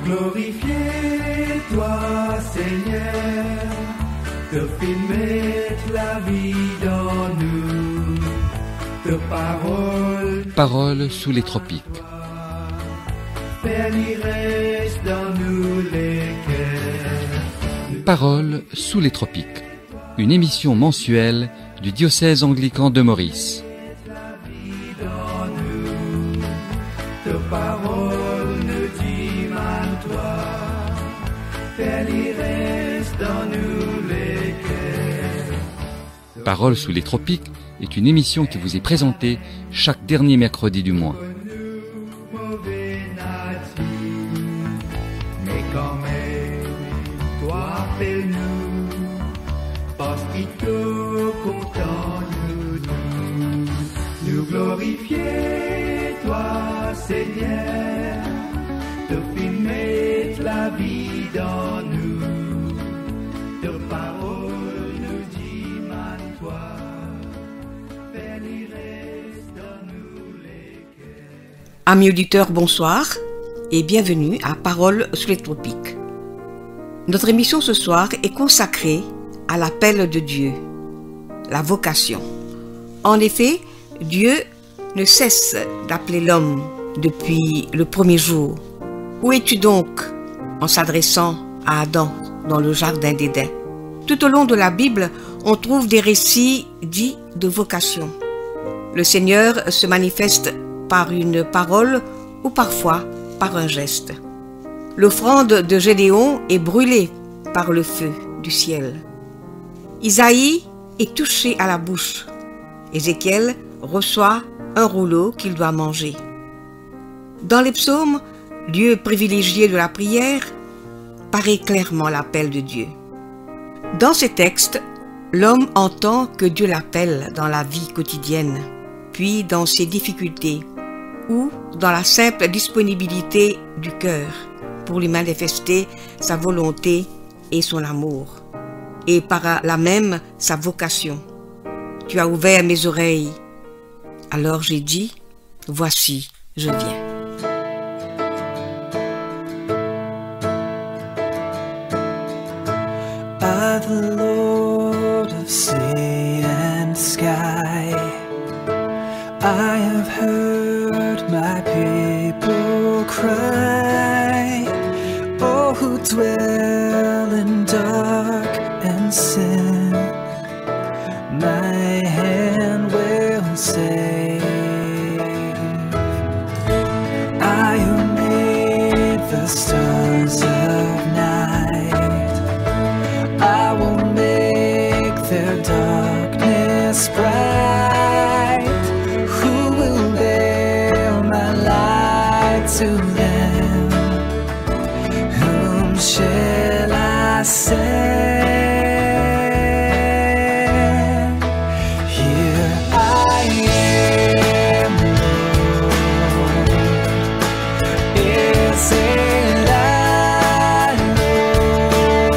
glorifier toi, Seigneur, te fais mettre la vie dans nous, te Paroles sous les tropiques. Père, il reste dans nous les cœurs. Paroles sous les tropiques. Une émission mensuelle du diocèse anglican de Maurice. Te parole ne dit mal toi, Père, il reste dans nous les cœurs. Paroles sous les tropiques est une émission qui vous est présentée chaque dernier mercredi du mois. Mais quand même, toi appelle-nous, parce qu'il te content nous glorifier, toi Seigneur, te fais mettre la vie dans nous, te parole nous dit mal toi, Père, il reste dans nous les cœurs. Amis auditeurs, bonsoir et bienvenue à Paroles sous les tropiques. Notre émission ce soir est consacrée à l'appel de Dieu, la vocation. En effet, Dieu ne cesse d'appeler l'homme depuis le premier jour. Où es-tu donc en s'adressant à Adam dans le jardin d'Éden? Tout au long de la Bible, on trouve des récits dits de vocation. Le Seigneur se manifeste par une parole ou parfois par un geste. L'offrande de Gédéon est brûlée par le feu du ciel. Isaïe est touché à la bouche. Ézéchiel reçoit un rouleau qu'il doit manger. Dans les psaumes, lieu privilégié de la prière, paraît clairement l'appel de Dieu. Dans ces textes, l'homme entend que Dieu l'appelle dans la vie quotidienne, puis dans ses difficultés, ou dans la simple disponibilité du cœur pour lui manifester sa volonté et son amour, et par là même sa vocation. Tu as ouvert mes oreilles, alors j'ai dit, voici, je viens. By the Lord of sea and sky, I have heard my people cry. Oh, who dwell in dark and sin, my hand will save. I who made the stars of night, I will make their darkness bright. Who will bear my light to them? Whom shall I send? Here I am, Lord. Is it I, Lord?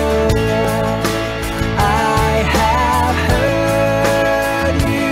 I have heard you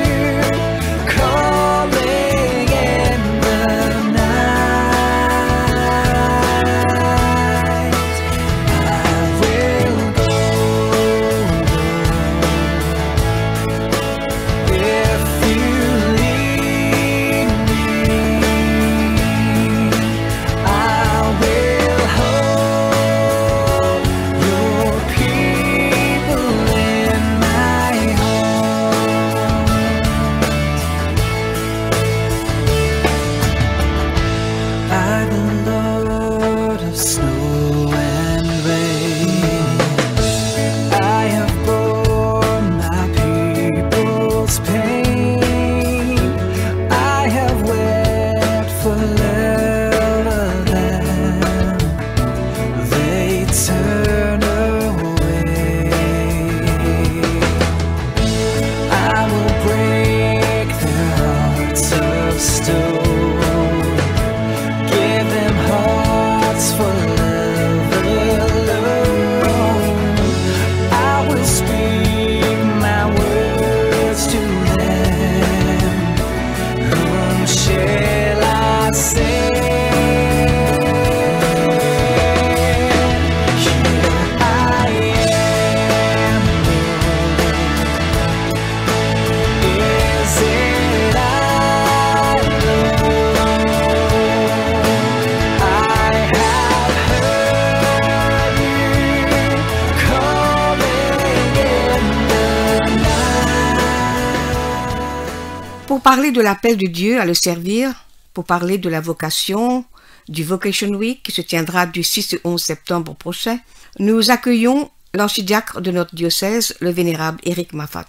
pour parler de l'appel de Dieu à le servir, pour parler de la vocation, du Vocation Week qui se tiendra du 6 au 11 septembre prochain, nous accueillons l'archidiacre de notre diocèse, le vénérable Éric Maffat.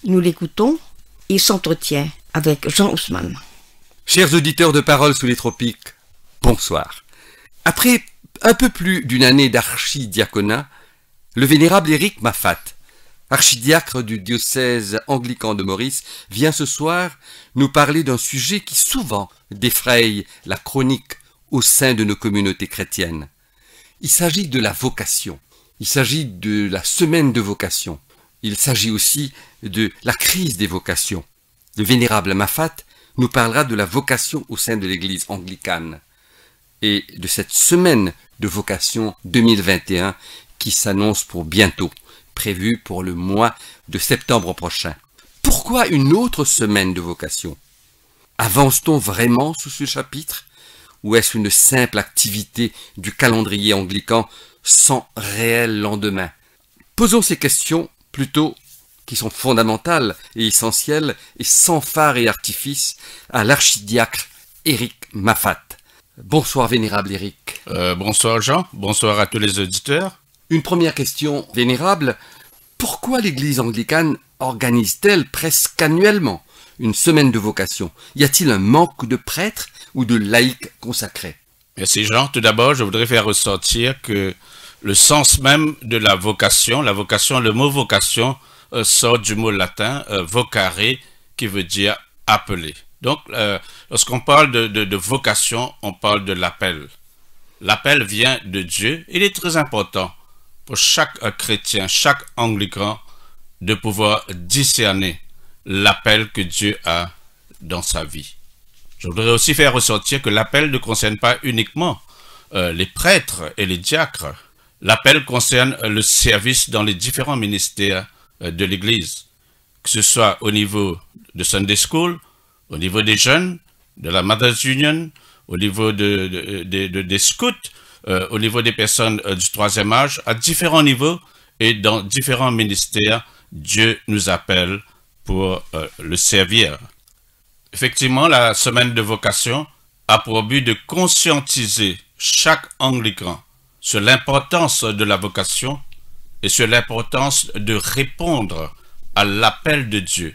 Nous l'écoutons, il s'entretient avec Jean Ousmane. Chers auditeurs de Paroles sous les tropiques, bonsoir. Après un peu plus d'une année d'archidiaconat, le vénérable Éric Maffat, archidiacre du diocèse anglican de Maurice, vient ce soir nous parler d'un sujet qui souvent défraye la chronique au sein de nos communautés chrétiennes. Il s'agit de la vocation, il s'agit de la semaine de vocation, il s'agit aussi de la crise des vocations. Le vénérable Maffat nous parlera de la vocation au sein de l'Église anglicane et de cette semaine de vocation 2021 qui s'annonce pour bientôt, prévue pour le mois de septembre prochain. Pourquoi une autre semaine de vocation? Avance-t-on vraiment sous ce chapitre? Ou est-ce une simple activité du calendrier anglican sans réel lendemain? Posons ces questions plutôt qui sont fondamentales et essentielles et sans phare et artifice à l'archidiacre Éric Maffat. Bonsoir vénérable Éric. Bonsoir Jean, bonsoir à tous les auditeurs. Une première question vénérable, pourquoi l'Église anglicane organise-t-elle presque annuellement une semaine de vocation? Y a-t-il un manque de prêtres ou de laïcs consacrés? Merci Jean. Tout d'abord, je voudrais faire ressortir que le sens même de la vocation, le mot vocation sort du mot latin vocare, qui veut dire appeler. Donc, lorsqu'on parle de vocation, on parle de l'appel. L'appel vient de Dieu. Il est très important pour chaque chrétien, chaque anglican, de pouvoir discerner l'appel que Dieu a dans sa vie. Je voudrais aussi faire ressortir que l'appel ne concerne pas uniquement les prêtres et les diacres. L'appel concerne le service dans les différents ministères de l'Église, que ce soit au niveau de Sunday School, au niveau des jeunes, de la Mothers Union, au niveau des scouts, au niveau des personnes du troisième âge, à différents niveaux et dans différents ministères, Dieu nous appelle pour le servir. Effectivement, la semaine de vocation a pour but de conscientiser chaque anglican sur l'importance de la vocation et sur l'importance de répondre à l'appel de Dieu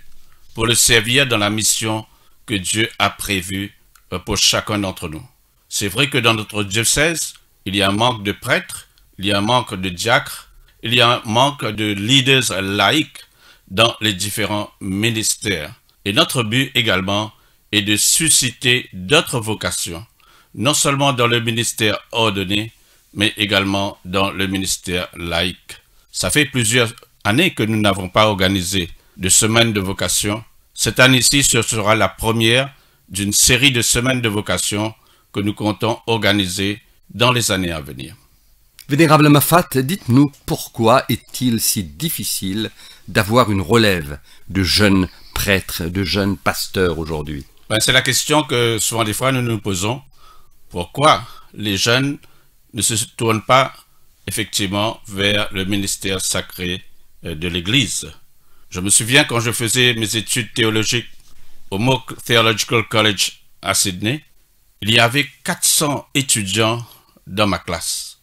pour le servir dans la mission que Dieu a prévue pour chacun d'entre nous. C'est vrai que dans notre diocèse, il y a un manque de prêtres, il y a un manque de diacres, il y a un manque de leaders laïcs dans les différents ministères. Et notre but également est de susciter d'autres vocations, non seulement dans le ministère ordonné, mais également dans le ministère laïque. Ça fait plusieurs années que nous n'avons pas organisé de semaine de vocation. Cette année-ci, ce sera la première d'une série de semaines de vocation que nous comptons organiser dans les années à venir. Vénérable Maffat, dites-nous pourquoi est-il si difficile d'avoir une relève de jeunes prêtres, de jeunes pasteurs aujourd'hui? C'est la question que souvent des fois nous nous posons. Pourquoi les jeunes ne se tournent pas effectivement vers le ministère sacré de l'Église? Je me souviens quand je faisais mes études théologiques au Mook Theological College à Sydney, il y avait 400 étudiants dans ma classe.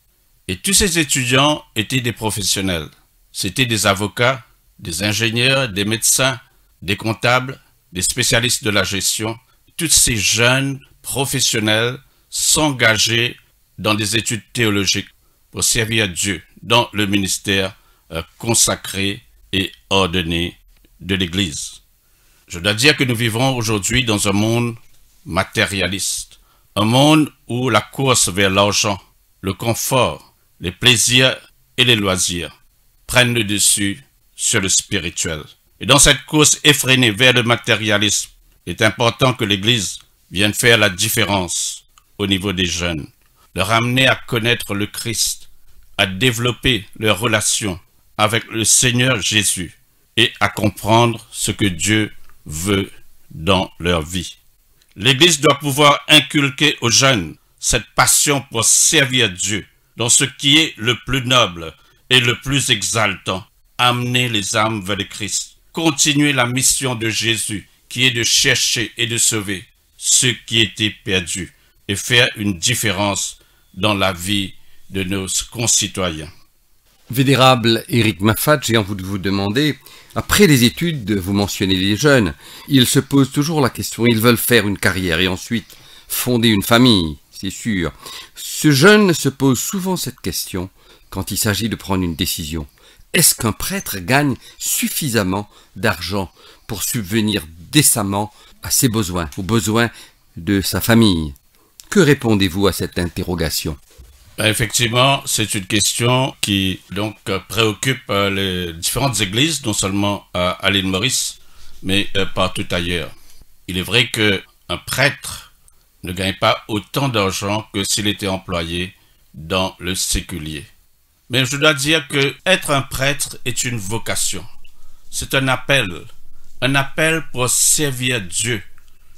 Et tous ces étudiants étaient des professionnels. C'étaient des avocats, des ingénieurs, des médecins, des comptables, des spécialistes de la gestion. Tous ces jeunes professionnels s'engageaient dans des études théologiques pour servir Dieu dans le ministère consacré et ordonné de l'Église. Je dois dire que nous vivons aujourd'hui dans un monde matérialiste, un monde où la course vers l'argent, le confort, les plaisirs et les loisirs prennent le dessus sur le spirituel. Et dans cette course effrénée vers le matérialisme, il est important que l'Église vienne faire la différence au niveau des jeunes, leur amener à connaître le Christ, à développer leur relation avec le Seigneur Jésus et à comprendre ce que Dieu veut dans leur vie. L'Église doit pouvoir inculquer aux jeunes cette passion pour servir Dieu dans ce qui est le plus noble et le plus exaltant, amener les âmes vers le Christ, continuer la mission de Jésus qui est de chercher et de sauver ceux qui étaient perdus et faire une différence dans la vie de nos concitoyens. Vénérable Éric Maffat, j'ai envie de vous demander, après les études, vous mentionnez les jeunes, ils se posent toujours la question, ils veulent faire une carrière et ensuite fonder une famille, c'est sûr. Ce jeune se pose souvent cette question quand il s'agit de prendre une décision. Est-ce qu'un prêtre gagne suffisamment d'argent pour subvenir décemment à ses besoins, aux besoins de sa famille? Que répondez-vous à cette interrogation? Effectivement, c'est une question qui donc préoccupe les différentes églises, non seulement à l'île Maurice, mais partout ailleurs. Il est vrai qu'un prêtre ne gagne pas autant d'argent que s'il était employé dans le séculier. Mais je dois dire que être un prêtre est une vocation. C'est un appel pour servir Dieu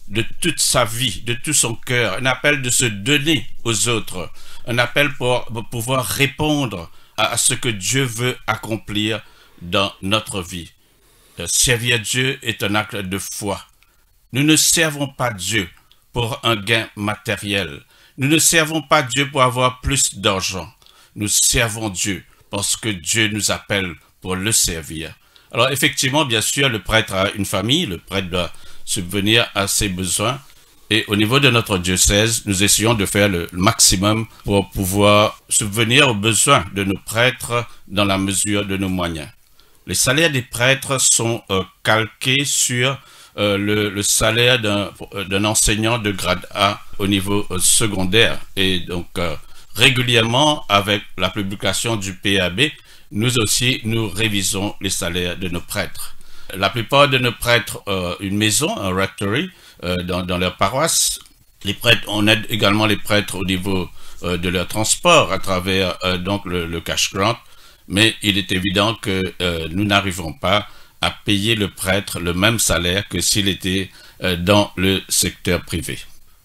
de toute sa vie, de tout son cœur, un appel de se donner aux autres, un appel pour pouvoir répondre à ce que Dieu veut accomplir dans notre vie. Servir Dieu est un acte de foi. Nous ne servons pas Dieu pour un gain matériel. Nous ne servons pas Dieu pour avoir plus d'argent. Nous servons Dieu parce que Dieu nous appelle pour le servir. Alors effectivement, bien sûr, le prêtre a une famille, le prêtre doit subvenir à ses besoins. Et au niveau de notre diocèse, nous essayons de faire le maximum pour pouvoir subvenir aux besoins de nos prêtres dans la mesure de nos moyens. Les salaires des prêtres sont calqués sur le salaire d'un enseignant de grade A au niveau secondaire. Et donc, régulièrement, avec la publication du PAB, nous aussi, nous révisons les salaires de nos prêtres. La plupart de nos prêtres ont une maison, un rectory, dans leur paroisse. Les prêtres, on aide également les prêtres au niveau de leur transport à travers donc le cash grant. Mais il est évident que nous n'arrivons pas à payer le prêtre le même salaire que s'il était dans le secteur privé.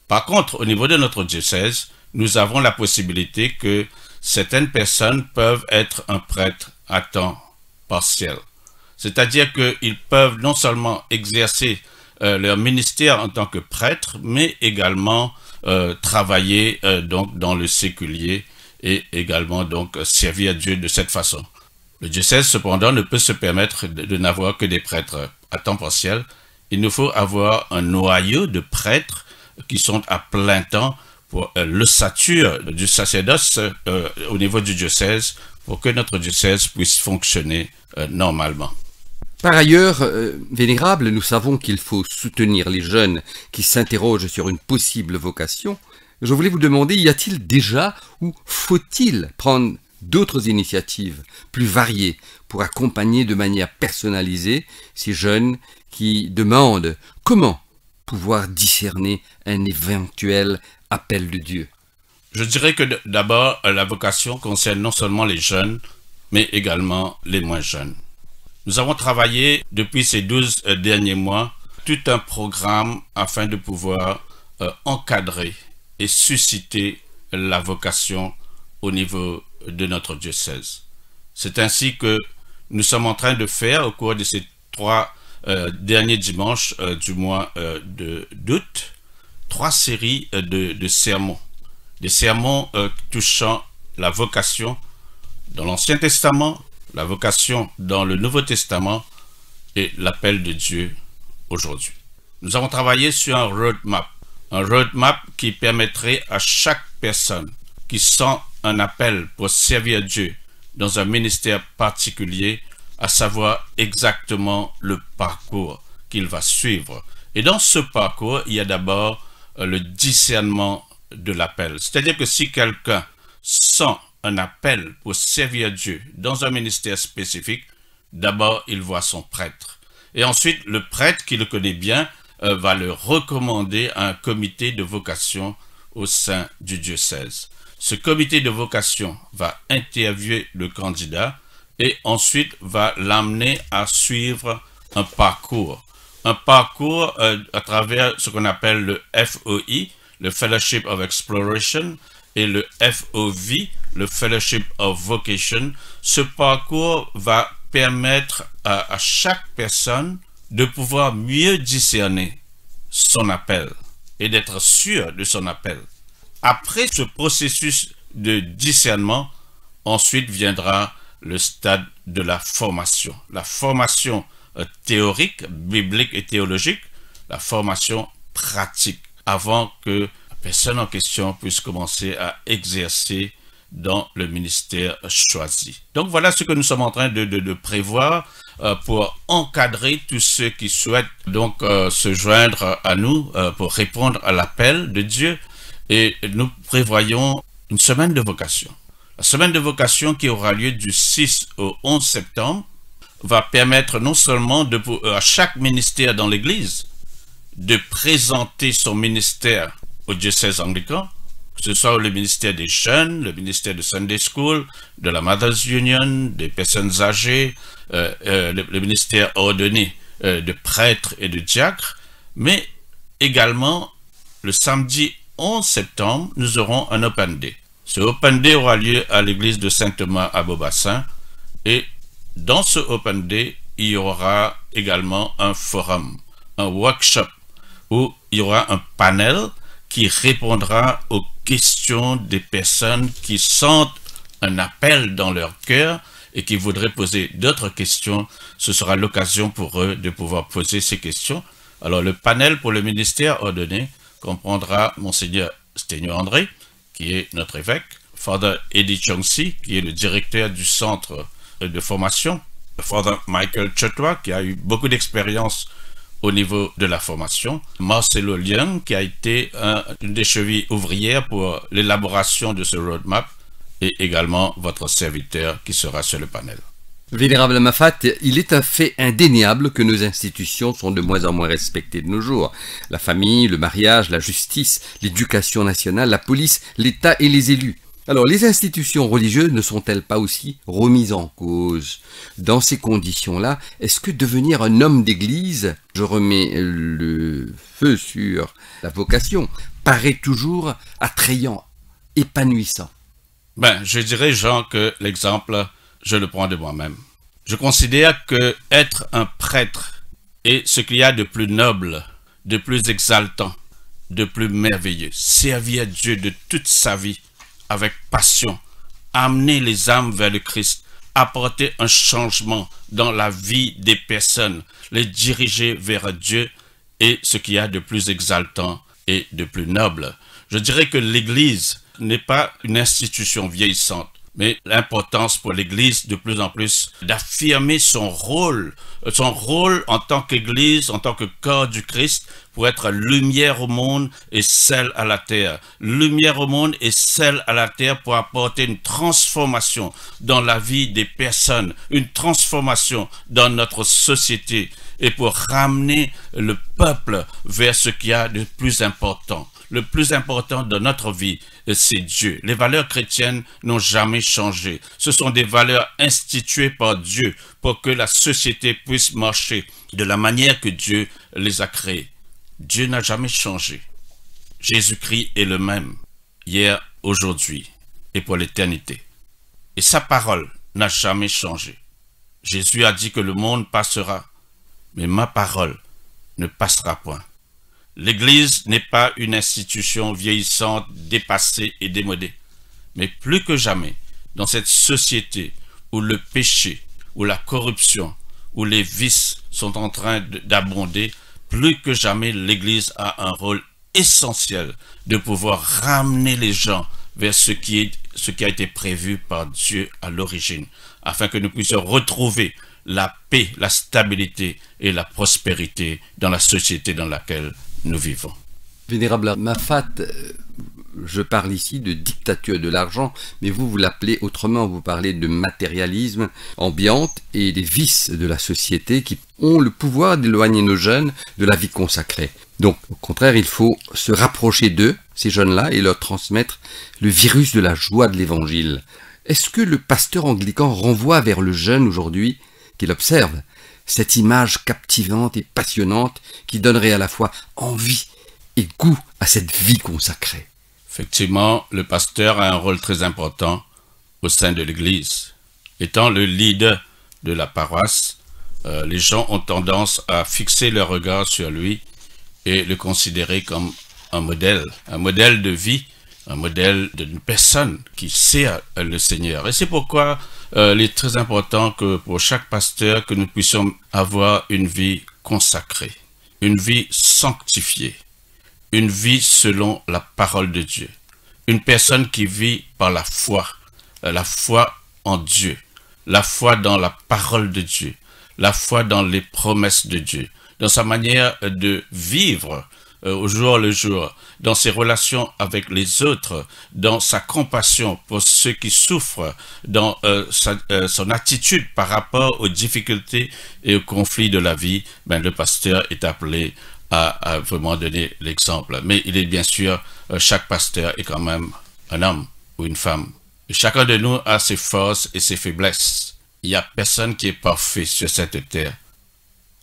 Par contre, au niveau de notre diocèse, nous avons la possibilité que certaines personnes peuvent être un prêtre à temps partiel. C'est-à-dire qu'ils peuvent non seulement exercer leur ministère en tant que prêtre, mais également travailler donc dans le séculier et également donc servir Dieu de cette façon. Le diocèse cependant ne peut se permettre de n'avoir que des prêtres à temps partiel. Il nous faut avoir un noyau de prêtres qui sont à plein temps pour l'ossature du sacerdoce au niveau du diocèse pour que notre diocèse puisse fonctionner normalement. Par ailleurs, Vénérable, nous savons qu'il faut soutenir les jeunes qui s'interrogent sur une possible vocation. Je voulais vous demander, y a-t-il déjà ou faut-il prendre d'autres initiatives plus variées pour accompagner de manière personnalisée ces jeunes qui demandent comment pouvoir discerner un éventuel appel de Dieu? Je dirais que d'abord, la vocation concerne non seulement les jeunes, mais également les moins jeunes. Nous avons travaillé depuis ces 12 derniers mois tout un programme afin de pouvoir encadrer et susciter la vocation au niveau de notre diocèse. C'est ainsi que nous sommes en train de faire au cours de ces 3 derniers dimanches du mois d'août 3 séries de sermons. Des sermons touchant la vocation dans l'Ancien Testament, la vocation dans le Nouveau Testament et l'appel de Dieu aujourd'hui. Nous avons travaillé sur un roadmap qui permettrait à chaque personne qui sent un appel pour servir Dieu dans un ministère particulier à savoir exactement le parcours qu'il va suivre. Et dans ce parcours, il y a d'abord le discernement de l'appel. C'est-à-dire que si quelqu'un sent un appel pour servir Dieu dans un ministère spécifique, d'abord il voit son prêtre. Et ensuite, le prêtre qui le connaît bien va le recommander à un comité de vocation au sein du diocèse. Ce comité de vocation va interviewer le candidat et ensuite va l'amener à suivre un parcours. Un parcours à travers ce qu'on appelle le FOI, le Fellowship of Exploration, et le FOV, le Fellowship of Vocation. Ce parcours va permettre à chaque personne de pouvoir mieux discerner son appel et d'être sûr de son appel. Après ce processus de discernement, ensuite viendra le stade de la formation. La formation théorique, biblique et théologique, la formation pratique, avant que la personne en question puisse commencer à exercer dans le ministère choisi. Donc voilà ce que nous sommes en train de prévoir pour encadrer tous ceux qui souhaitent donc se joindre à nous pour répondre à l'appel de Dieu. Et nous prévoyons une semaine de vocation. La semaine de vocation qui aura lieu du 6 au 11 septembre va permettre non seulement à chaque ministère dans l'Église de présenter son ministère au diocèse anglican, que ce soit le ministère des jeunes, le ministère de Sunday School, de la Mothers Union, des personnes âgées, le ministère ordonné de prêtres et de diacres, mais également le samedi 11 septembre, nous aurons un Open Day. Ce Open Day aura lieu à l'église de Saint-Thomas à Beaubassin, et dans ce Open Day, il y aura également un forum, un workshop, où il y aura un panel qui répondra aux questions des personnes qui sentent un appel dans leur cœur et qui voudraient poser d'autres questions. Ce sera l'occasion pour eux de pouvoir poser ces questions. Alors le panel pour le ministère ordonné comprendra Monseigneur Sténio André, qui est notre évêque, Father Eddie Chongsi, qui est le directeur du centre de formation, Father Michael Chotwa, qui a eu beaucoup d'expérience au niveau de la formation, Marcelo Liang, qui a été une des chevilles ouvrières pour l'élaboration de ce roadmap, et également votre serviteur qui sera sur le panel. Vénérable Mafat, il est un fait indéniable que nos institutions sont de moins en moins respectées de nos jours. La famille, le mariage, la justice, l'éducation nationale, la police, l'État et les élus. Alors, les institutions religieuses ne sont-elles pas aussi remises en cause? Dans ces conditions-là, est-ce que devenir un homme d'église, je remets le feu sur la vocation, paraît toujours attrayant, épanouissant? Je dirais, Jean, que l'exemple, je le prends de moi-même. Je considère que être un prêtre est ce qu'il y a de plus noble, de plus exaltant, de plus merveilleux. Servir Dieu de toute sa vie, avec passion, amener les âmes vers le Christ, apporter un changement dans la vie des personnes, les diriger vers Dieu est ce qu'il y a de plus exaltant et de plus noble. Je dirais que l'Église n'est pas une institution vieillissante, mais l'importance pour l'Église de plus en plus d'affirmer son rôle en tant qu'Église, en tant que corps du Christ, pour être lumière au monde et sel à la terre. Lumière au monde et sel à la terre pour apporter une transformation dans la vie des personnes, une transformation dans notre société et pour ramener le peuple vers ce qu'il y a de plus important. Le plus important de notre vie, c'est Dieu. Les valeurs chrétiennes n'ont jamais changé. Ce sont des valeurs instituées par Dieu pour que la société puisse marcher de la manière que Dieu les a créées. Dieu n'a jamais changé. Jésus-Christ est le même, hier, aujourd'hui et pour l'éternité. Et sa parole n'a jamais changé. Jésus a dit que le monde passera, mais ma parole ne passera point. L'Église n'est pas une institution vieillissante, dépassée et démodée. Mais plus que jamais, dans cette société où le péché, où la corruption, où les vices sont en train d'abonder, plus que jamais l'Église a un rôle essentiel de pouvoir ramener les gens vers ce qui a été prévu par Dieu à l'origine, afin que nous puissions retrouver la paix, la stabilité et la prospérité dans la société dans laquelle nous vivons. Vénérable Mafat, je parle ici de dictature de l'argent, mais vous l'appelez autrement, vous parlez de matérialisme ambiante et des vices de la société qui ont le pouvoir d'éloigner nos jeunes de la vie consacrée. Donc, au contraire, il faut se rapprocher d'eux, ces jeunes-là, et leur transmettre le virus de la joie de l'Évangile. Est-ce que le pasteur anglican renvoie vers le jeune aujourd'hui, qu'il observe, cette image captivante et passionnante qui donnerait à la fois envie et goût à cette vie consacrée? Effectivement, le pasteur a un rôle très important au sein de l'Église. Étant le leader de la paroisse, les gens ont tendance à fixer leur regard sur lui et le considérer comme un modèle de vie, un modèle d'une personne qui sert le Seigneur. Et c'est pourquoi il est très important que pour chaque pasteur, que nous puissions avoir une vie consacrée, une vie sanctifiée, une vie selon la parole de Dieu. Une personne qui vit par la foi en Dieu, la foi dans la parole de Dieu, la foi dans les promesses de Dieu, dans sa manière de vivre au jour le jour, dans ses relations avec les autres, dans sa compassion pour ceux qui souffrent, dans son attitude par rapport aux difficultés et aux conflits de la vie, le pasteur est appelé à vraiment donner l'exemple. Mais il est bien sûr, chaque pasteur est quand même un homme ou une femme. Et chacun de nous a ses forces et ses faiblesses. Il n'y a personne qui est parfait sur cette terre,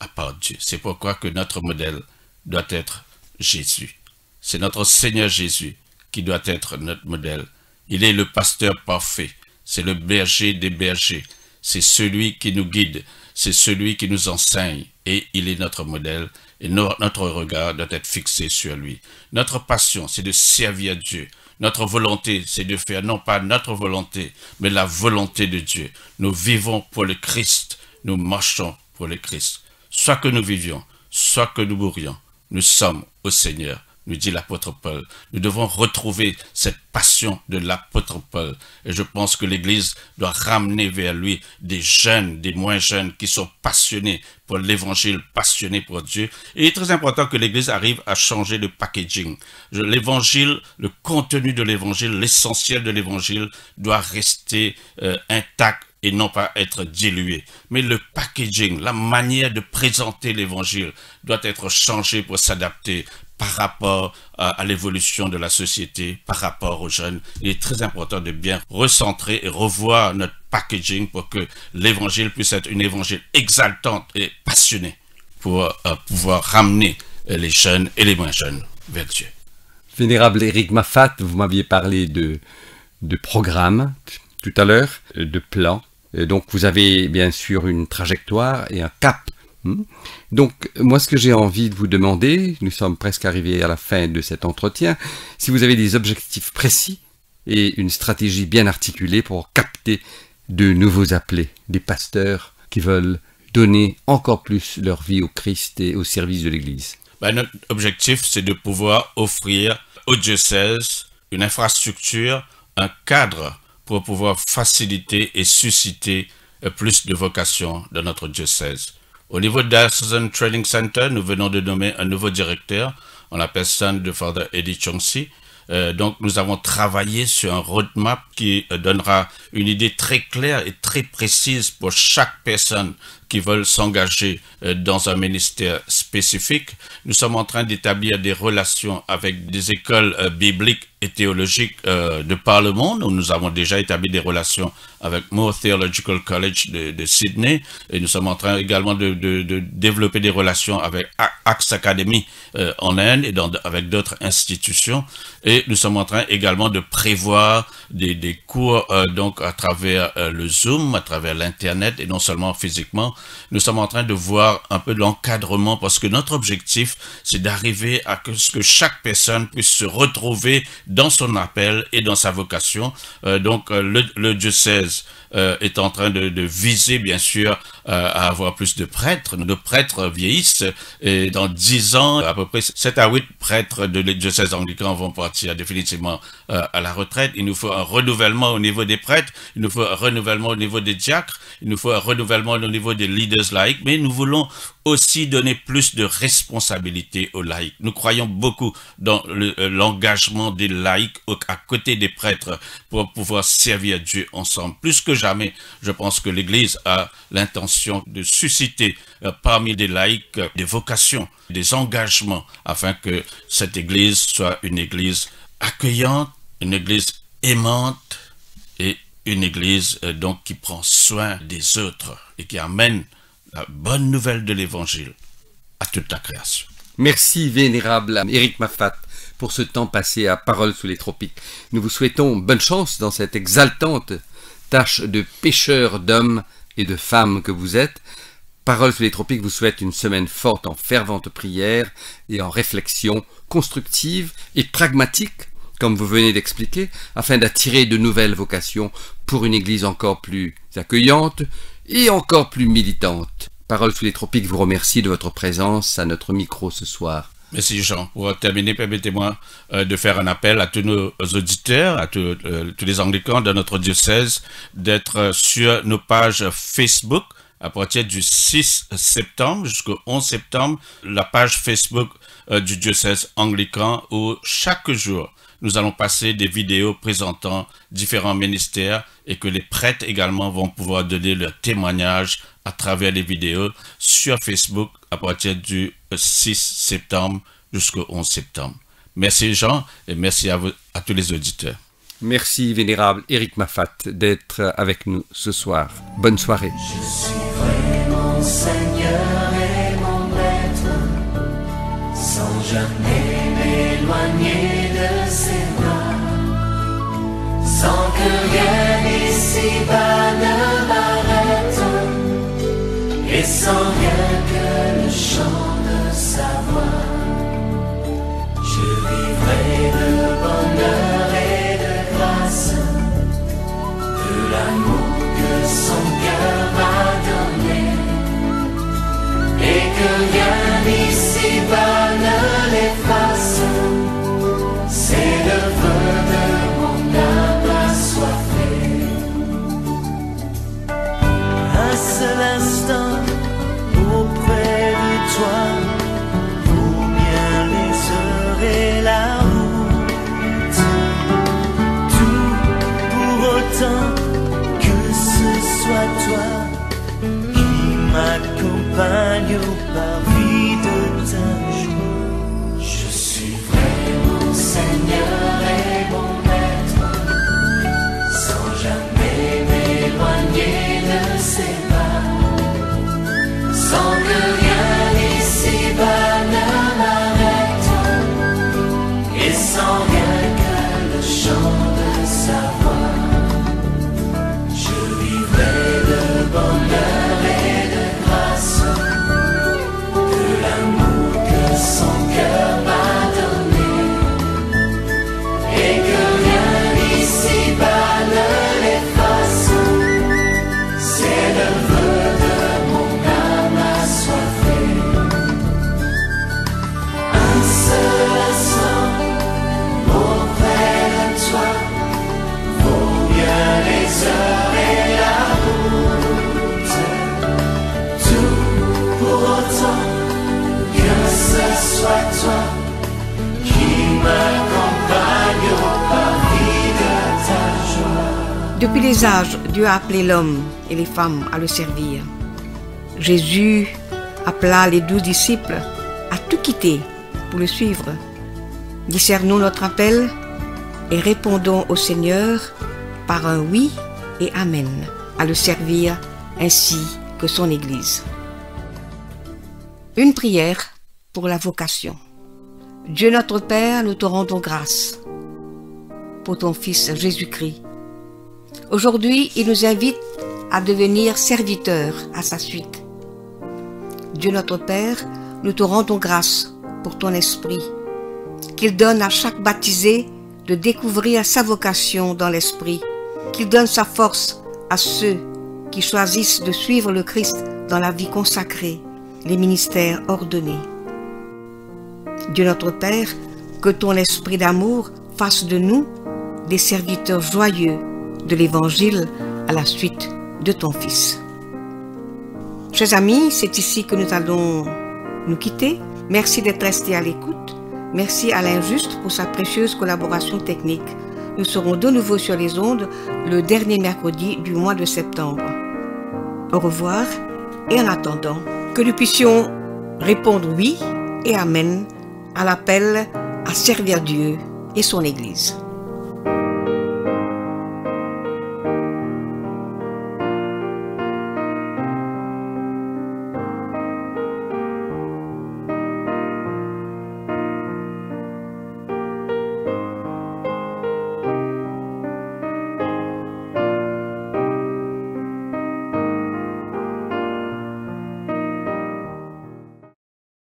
à part Dieu. C'est pourquoi que notre modèle doit être Jésus. C'est notre Seigneur Jésus qui doit être notre modèle. Il est le pasteur parfait. C'est le berger des bergers. C'est celui qui nous guide. C'est celui qui nous enseigne. Et il est notre modèle. Et notre regard doit être fixé sur lui. Notre passion, c'est de servir Dieu. Notre volonté, c'est de faire non pas notre volonté, mais la volonté de Dieu. Nous vivons pour le Christ. Nous marchons pour le Christ. Soit que nous vivions, soit que nous mourions, nous sommes au Seigneur, nous dit l'apôtre Paul. Nous devons retrouver cette passion de l'apôtre Paul. Et je pense que l'Église doit ramener vers lui des jeunes, des moins jeunes, qui sont passionnés pour l'Évangile, passionnés pour Dieu. Et il est très important que l'Église arrive à changer de packaging. L'Évangile, le contenu de l'Évangile, l'essentiel de l'Évangile doit rester intact et non pas être dilué. Mais le packaging, la manière de présenter l'Évangile doit être changé pour s'adapter par rapport à l'évolution de la société, par rapport aux jeunes. Il est très important de bien recentrer et revoir notre packaging pour que l'Évangile puisse être une Évangile exaltante et passionnée pour pouvoir ramener les jeunes et les moins jeunes vers Dieu. Vénérable Éric Maffat, vous m'aviez parlé de programme tout à l'heure, de plan. Donc vous avez bien sûr une trajectoire et un cap. Donc moi ce que j'ai envie de vous demander, nous sommes presque arrivés à la fin de cet entretien, si vous avez des objectifs précis et une stratégie bien articulée pour capter de nouveaux appelés, des pasteurs qui veulent donner encore plus leur vie au Christ et au service de l'Église. Notre objectif, c'est de pouvoir offrir au diocèse une infrastructure, un cadre pour pouvoir faciliter et susciter plus de vocations dans notre diocèse. Au niveau de Diocesan Training Center, nous venons de nommer un nouveau directeur, en la personne de Father Eddie Chongsi. Donc nous avons travaillé sur un roadmap qui donnera une idée très claire et très précise pour chaque personne qui veulent s'engager dans un ministère spécifique. Nous sommes en train d'établir des relations avec des écoles bibliques et théologiques de par le monde. Nous avons déjà établi des relations avec Moore Theological College de Sydney, et nous sommes en train également de développer des relations avec Axe Academy en Inde et avec d'autres institutions. Et nous sommes en train également de prévoir des cours donc à travers le Zoom, à travers l'Internet et non seulement physiquement. Nous sommes en train de voir un peu de l'encadrement parce que notre objectif, c'est d'arriver à ce que chaque personne puisse se retrouver dans son appel et dans sa vocation. Donc le diocèse est en train de viser bien sûr à avoir plus de prêtres. Nos prêtres vieillissent et dans 10 ans, à peu près 7 à 8 prêtres de diocèse anglican vont partir définitivement à la retraite. Il nous faut un renouvellement au niveau des prêtres, il nous faut un renouvellement au niveau des diacres, il nous faut un renouvellement au niveau des leaders laïcs, mais nous voulons aussi donner plus de responsabilité aux laïcs. Nous croyons beaucoup dans l'engagement des laïcs à côté des prêtres pour pouvoir servir Dieu ensemble. Plus que jamais, je pense que l'Église a l'intention de susciter parmi des laïcs des vocations, des engagements, afin que cette Église soit une Église accueillante, une Église aimante et une Église donc qui prend soin des autres et qui amène la bonne nouvelle de l'Évangile à toute la création. Merci Vénérable Éric Maffat pour ce temps passé à Parole sous les tropiques. Nous vous souhaitons bonne chance dans cette exaltante tâche de pêcheur d'hommes et de femmes que vous êtes. Parole sous les tropiques vous souhaite une semaine forte en fervente prière et en réflexion constructive et pragmatique, comme vous venez d'expliquer, afin d'attirer de nouvelles vocations pour une église encore plus accueillante et encore plus militante. Parole sous les tropiques vous remercie de votre présence à notre micro ce soir. Merci Jean. Pour terminer, permettez-moi de faire un appel à tous nos auditeurs, à tous les anglicans de notre diocèse, d'être sur nos pages Facebook à partir du 6 septembre jusqu'au 11 septembre, la page Facebook du diocèse anglican où chaque jour, nous allons passer des vidéos présentant différents ministères et que les prêtres également vont pouvoir donner leur témoignage à travers les vidéos sur Facebook à partir du 6 septembre jusqu'au 11 septembre. Merci Jean et merci à vous, à tous les auditeurs. Merci Vénérable Éric Maffat d'être avec nous ce soir. Bonne soirée. Je suis vraiment Seigneur et mon Maître, sans jamais m'éloigner de ses bras, sans que rien ici-bas ne m'arrête, et sans rien que le chant de sa voix. Je vivrai de bonheur et de grâce, de l'amour que son cœur m'a donné, et que rien ici-bas ne l'efface. C'est le vœu de mon âme assoiffée. Un seul instant auprès de toi vaut bien les heures et la route. Tout pour autant que ce soit toi qui m'accompagne au parvis de ta joie. Je suis vraiment Seigneur et mon Maître, sans jamais m'éloigner de ses bras, sans que rien ici-bas ne m'arrête, et sans rien que le chant de sa voix. Je vivrai de bonheur et de grâce, de l'amour que son cœur m'a donné, et que rien ici-bas ne l'efface. C'est le vœu de mon âme assoiffée. Un seul instant auprès de toi vaut bien les heures et la route. Tout pour autant que ce soit toi qui m'accompagne au parvis de ta joie. Depuis les âges, Dieu a appelé l'homme et les femmes à le servir. Jésus appela les 12 disciples à tout quitter pour le suivre. Discernons notre appel et répondons au Seigneur par un oui et amen à le servir ainsi que son Église. Une prière pour la vocation. Dieu notre Père, nous te rendons grâce pour ton Fils Jésus-Christ. Aujourd'hui, il nous invite à devenir serviteurs à sa suite. Dieu notre Père, nous te rendons grâce pour ton Esprit, qu'il donne à chaque baptisé de découvrir sa vocation dans l'Esprit, qu'il donne sa force à ceux qui choisissent de suivre le Christ dans la vie consacrée, les ministères ordonnés. Dieu notre Père, que ton esprit d'amour fasse de nous des serviteurs joyeux de l'Évangile à la suite de ton Fils. Chers amis, c'est ici que nous allons nous quitter. Merci d'être restés à l'écoute. Merci à l'Injuste pour sa précieuse collaboration technique. Nous serons de nouveau sur les ondes le dernier mercredi du mois de septembre. Au revoir et en attendant, que nous puissions répondre oui et amen à l'appel à servir Dieu et son Église.